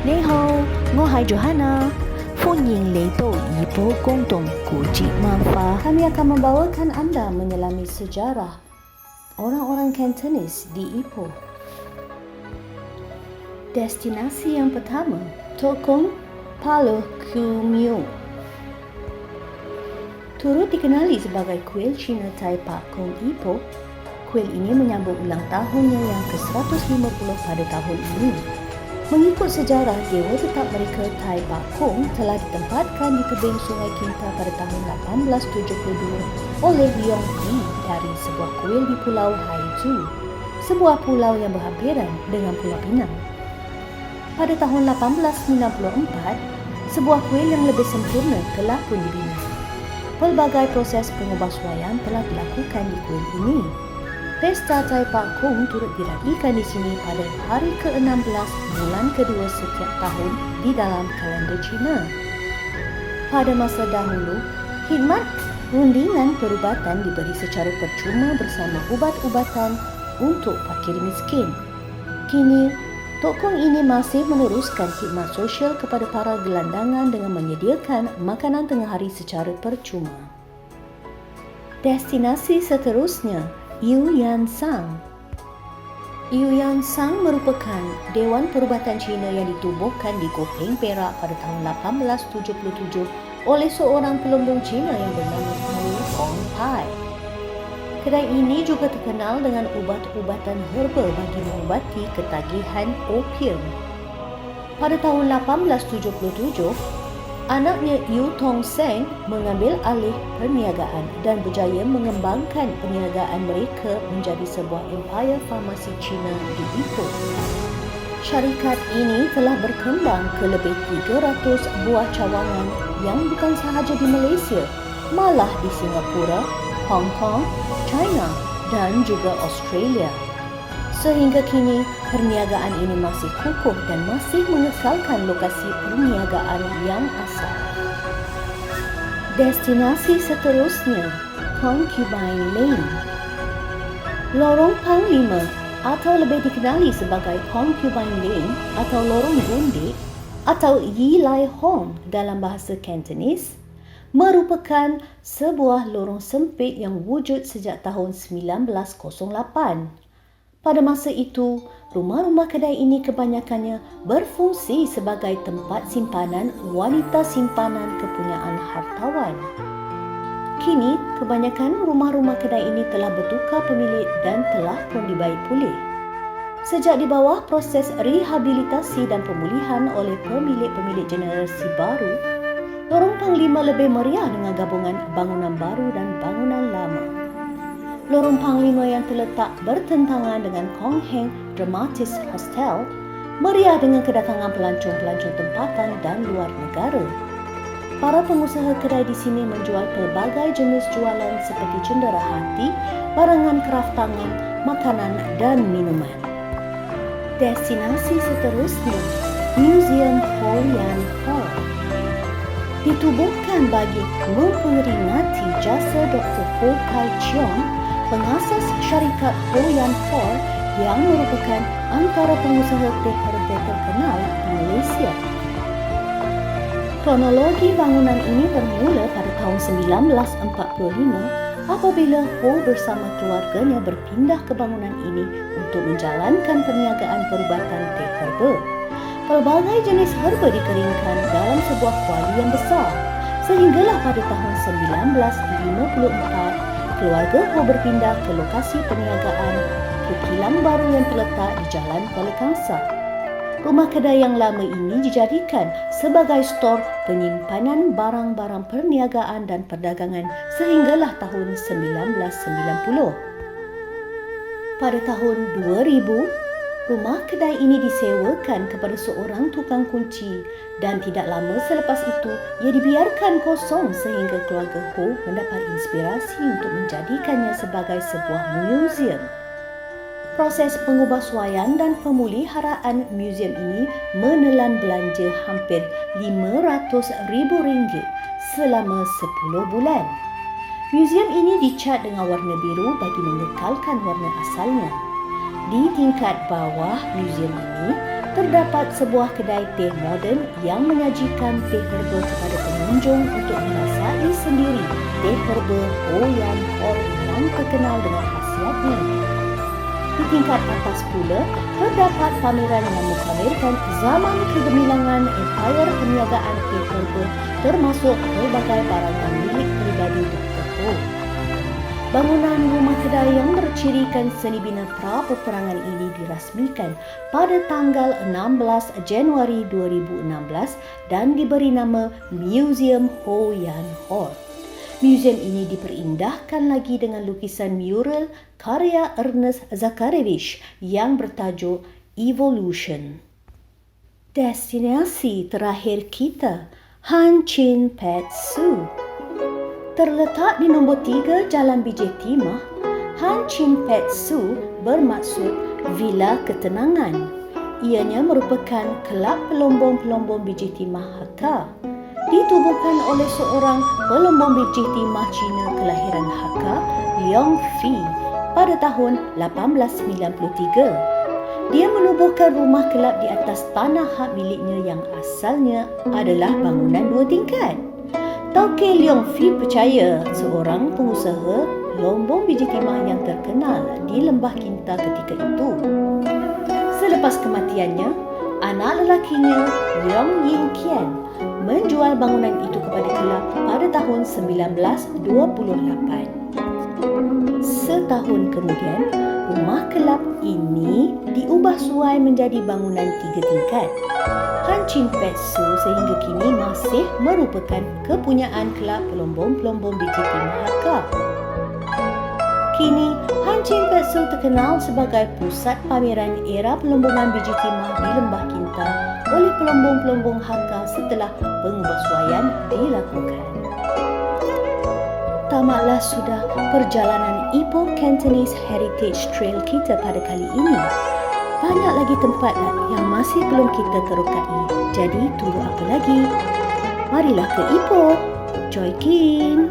你好，我係 Johanna，歡迎嚟到怡保共同古蹟文化。Kami akan membawakan anda menyelami sejarah orang-orang Cantonese di Ipoh. Destinasi yang pertama, Tokong Palo Kumyu. Turut dikenali sebagai kuil Cina Tai Pak Kong Ipoh, kuil ini menyambut ulang tahunnya yang ke-150 pada tahun ini. Mengikut sejarah, dewa tetap mereka Tai Pak Kong telah ditempatkan di tebing Sungai Kinta pada tahun 1872 oleh Leong Yi dari sebuah kuil di Pulau Haizu, sebuah pulau yang berhampiran dengan Pulau Pinang. Pada tahun 1894, sebuah kuil yang lebih sempurna telah pun dibina. Pelbagai proses pengubahsuaian telah dilakukan di kuil ini. Pesta Tai Pak Kong turut diraihkan di sini pada hari ke-16 bulan kedua setiap tahun di dalam kalender Cina. Pada masa dahulu, khidmat rundingan perubatan diberi secara percuma bersama ubat-ubatan untuk fakir miskin. Kini, tokong ini masih meneruskan khidmat sosial kepada para gelandangan dengan menyediakan makanan tengah hari secara percuma. Destinasi seterusnya, Yuyansang. Yuyansang merupakan Dewan Perubatan Cina yang ditubuhkan di Gopeng, Perak pada tahun 1877 oleh seorang pelembung Cina yang bernama Mu Hong Pai. Kedai ini juga terkenal dengan ubat-ubatan herba bagi mengubati ketagihan opium. Pada tahun 1877, anaknya Yu Tong Seng mengambil alih perniagaan dan berjaya mengembangkan perniagaan mereka menjadi sebuah empayar farmasi Cina di Ipoh. Syarikat ini telah berkembang ke lebih 300 buah cawangan yang bukan sahaja di Malaysia, malah di Singapura, Hong Kong, China dan juga Australia. Sehingga kini, perniagaan ini masih kukuh dan masih mengekalkan lokasi perniagaan yang asal. Destinasi seterusnya, Concubine Lane. Lorong Pang 5 atau lebih dikenali sebagai Concubine Lane atau Lorong Gundik atau Yi Lai Hong dalam bahasa Cantonese merupakan sebuah lorong sempit yang wujud sejak tahun 1908. Pada masa itu, rumah-rumah kedai ini kebanyakannya berfungsi sebagai tempat simpanan wanita simpanan kepunyaan hartawan. Kini, kebanyakan rumah-rumah kedai ini telah bertukar pemilik dan telah pun dibaik pulih. Sejak di bawah proses rehabilitasi dan pemulihan oleh pemilik-pemilik generasi baru, Lorong Pang 5 lebih meriah dengan gabungan bangunan baru dan bangunan lama. Lorong Pang 5 yang terletak bertentangan dengan Kong Heng Dramatis Hostel meriah dengan kedatangan pelancong-pelancong tempatan dan luar negara. Para pengusaha kedai di sini menjual pelbagai jenis jualan seperti cendera hati, barangan kraft tangan, makanan dan minuman. Destinasi seterusnya, Museum Ho Yan Ho. Ditubuhkan bagi memperingati jasa Dr. Ho Kai Cheong, pengasas syarikat Ho Yan Ho yang merupakan antara pengusaha teh herba terkenal di Malaysia. Kronologi bangunan ini bermula pada tahun 1945 apabila Ho bersama keluarganya berpindah ke bangunan ini untuk menjalankan perniagaan perubatan teh herba. Pelbagai jenis herba dikeringkan dalam sebuah kuali yang besar, sehinggalah pada tahun 1954 keluarga Ho berpindah ke lokasi perniagaan ke kilang baru yang terletak di Jalan Kuala Kangsar. Rumah kedai yang lama ini dijadikan sebagai stor penyimpanan barang-barang perniagaan dan perdagangan sehinggalah tahun 1990. Pada tahun 2000, rumah kedai ini disewakan kepada seorang tukang kunci dan tidak lama selepas itu ia dibiarkan kosong sehingga keluarga Ho mendapat inspirasi untuk menjadikannya sebagai sebuah museum. Proses pengubahsuaian dan pemeliharaan museum ini menelan belanja hampir RM500,000 selama 10 bulan. Museum ini dicat dengan warna biru bagi mengekalkan warna asalnya. Di tingkat bawah museum ini terdapat sebuah kedai teh moden yang menyajikan teh herba kepada pengunjung untuk merasai sendiri teh herba Hoyan Hor yang terkenal dengan khasiatnya. Di tingkat atas pula, terdapat pameran yang memamerkan zaman kegemilangan empire perniagaan teh herba termasuk pelbagai barangan milik peribadi Dr. Ho. Bangunan rumah kedai yang bercirikan seni bina pra-peperangan ini dirasmikan pada tanggal 16 Januari 2016 dan diberi nama Museum Hoyan Hor. Museum ini diperindahkan lagi dengan lukisan mural karya Ernest Zakharevich yang bertajuk Evolution. Destinasi terakhir kita, Hanchin Pet Zoo. Terletak di nombor 3 Jalan Bijih Timah, Hanchin Pet Zoo bermaksud Villa Ketenangan. Ianya merupakan kelab pelombong-pelombong Bijih Timah Hakka. Ditubuhkan oleh seorang pelombong Bijih Timah Cina kelahiran Hakka, Leong Fei, pada tahun 1893. Dia menubuhkan rumah kelab di atas tanah hak miliknya yang asalnya adalah bangunan 2 tingkat. Tauke Leong Fei percaya seorang pengusaha lombong biji timah yang terkenal di Lembah Kinta ketika itu. Selepas kematiannya, anak lelakinya Leong Ying Kian menjual bangunan itu kepada kelab pada tahun 1928. Setahun kemudian, rumah kelab ini diubah suai menjadi bangunan 3 tingkat. Hanchin Pet Zoo sehingga kini masih merupakan kepunyaan kelab pelombong-pelombong biji timah Hakka. Kini, Hanchin Pet Zoo terkenal sebagai pusat pameran era pelombongan biji timah di Lembah Kinta oleh pelombong-pelombong Hakka setelah pengubahsuaian dilakukan. Tamatlah sudah perjalanan Ipoh Cantonese Heritage Trail kita pada kali ini. Banyak lagi tempat yang masih belum kita terokai. Jadi tunggu apa lagi? Marilah ke Ipoh. Joy Kin.